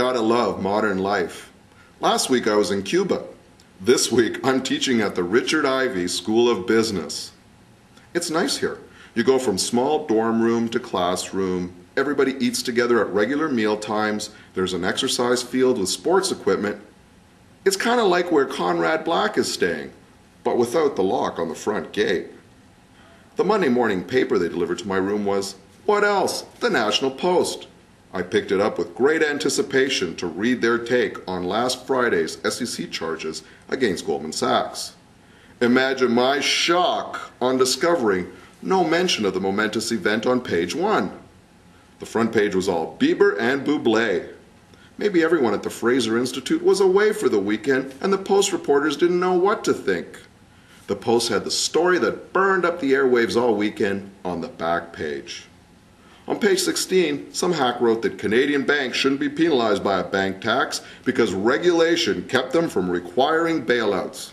gotta love modern life. Last week I was in Cuba. This week I'm teaching at the Richard Ivey School of Business. It's nice here. You go from small dorm room to classroom. Everybody eats together at regular meal times. There's an exercise field with sports equipment. It's kind of like where Conrad Black is staying, but without the lock on the front gate. The Monday morning paper they delivered to my room was, what else? The National Post. I picked it up with great anticipation to read their take on last Friday's SEC charges against Goldman Sachs. Imagine my shock on discovering no mention of the momentous event on page 1. The front page was all Bieber and Bublé. Maybe everyone at the Fraser Institute was away for the weekend and the Post reporters didn't know what to think. The Post had the story that burned up the airwaves all weekend on the back page. On page 16, some hack wrote that Canadian banks shouldn't be penalized by a bank tax because regulation kept them from requiring bailouts.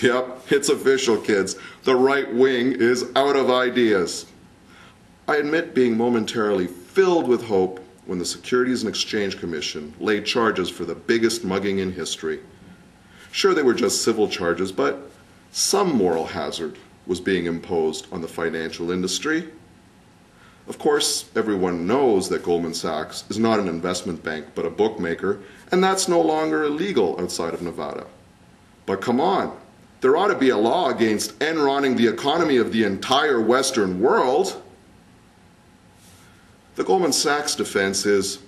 Yep, it's official, kids. The right wing is out of ideas. I admit being momentarily filled with hope when the Securities and Exchange Commission laid charges for the biggest mugging in history. Sure, they were just civil charges, but some moral hazard was being imposed on the financial industry. Of course, everyone knows that Goldman Sachs is not an investment bank but a bookmaker, and that's no longer illegal outside of Nevada. But come on, there ought to be a law against Enron'ing the economy of the entire Western world. The Goldman Sachs defense is,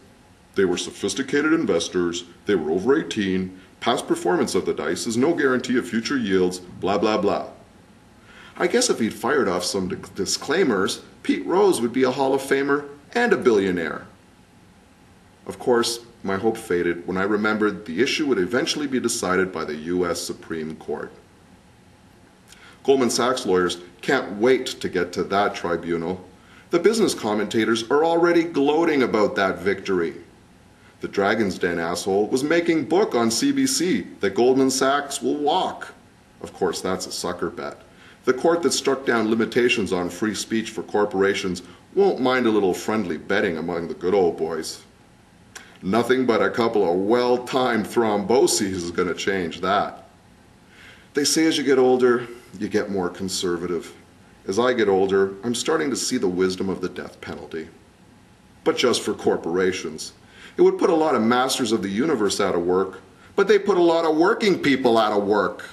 they were sophisticated investors, they were over 18, past performance of the dice is no guarantee of future yields, blah blah blah. I guess if he'd fired off some disclaimers, Pete Rose would be a Hall of Famer and a billionaire. Of course, my hope faded when I remembered the issue would eventually be decided by the U.S. Supreme Court. Goldman Sachs lawyers can't wait to get to that tribunal. The business commentators are already gloating about that victory. The Dragon's Den asshole was making book on CBC that Goldman Sachs will walk. Of course, that's a sucker bet. The court that struck down limitations on free speech for corporations won't mind a little friendly betting among the good old boys. Nothing but a couple of well-timed thromboses is going to change that. They say as you get older, you get more conservative. As I get older, I'm starting to see the wisdom of the death penalty. But just for corporations. It would put a lot of masters of the universe out of work, but they put a lot of working people out of work.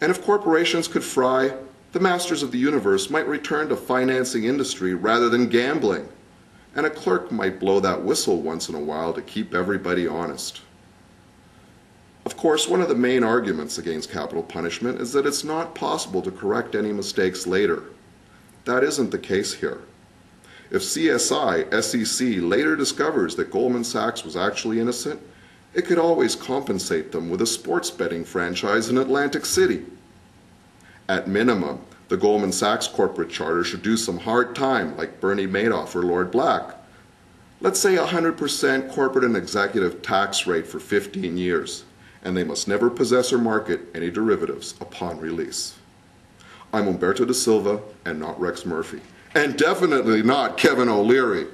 And if corporations could fry, the masters of the universe might return to financing industry rather than gambling. And a clerk might blow that whistle once in a while to keep everybody honest. Of course, one of the main arguments against capital punishment is that it's not possible to correct any mistakes later. That isn't the case here. If CSI, SEC later discovers that Goldman Sachs was actually innocent, it could always compensate them with a sports betting franchise in Atlantic City. At minimum, the Goldman Sachs corporate charter should do some hard time like Bernie Madoff or Lord Black. Let's say 100% corporate and executive tax rate for 15 years, and they must never possess or market any derivatives upon release. I'm Humberto da Silva and not Rex Murphy, and definitely not Kevin O'Leary.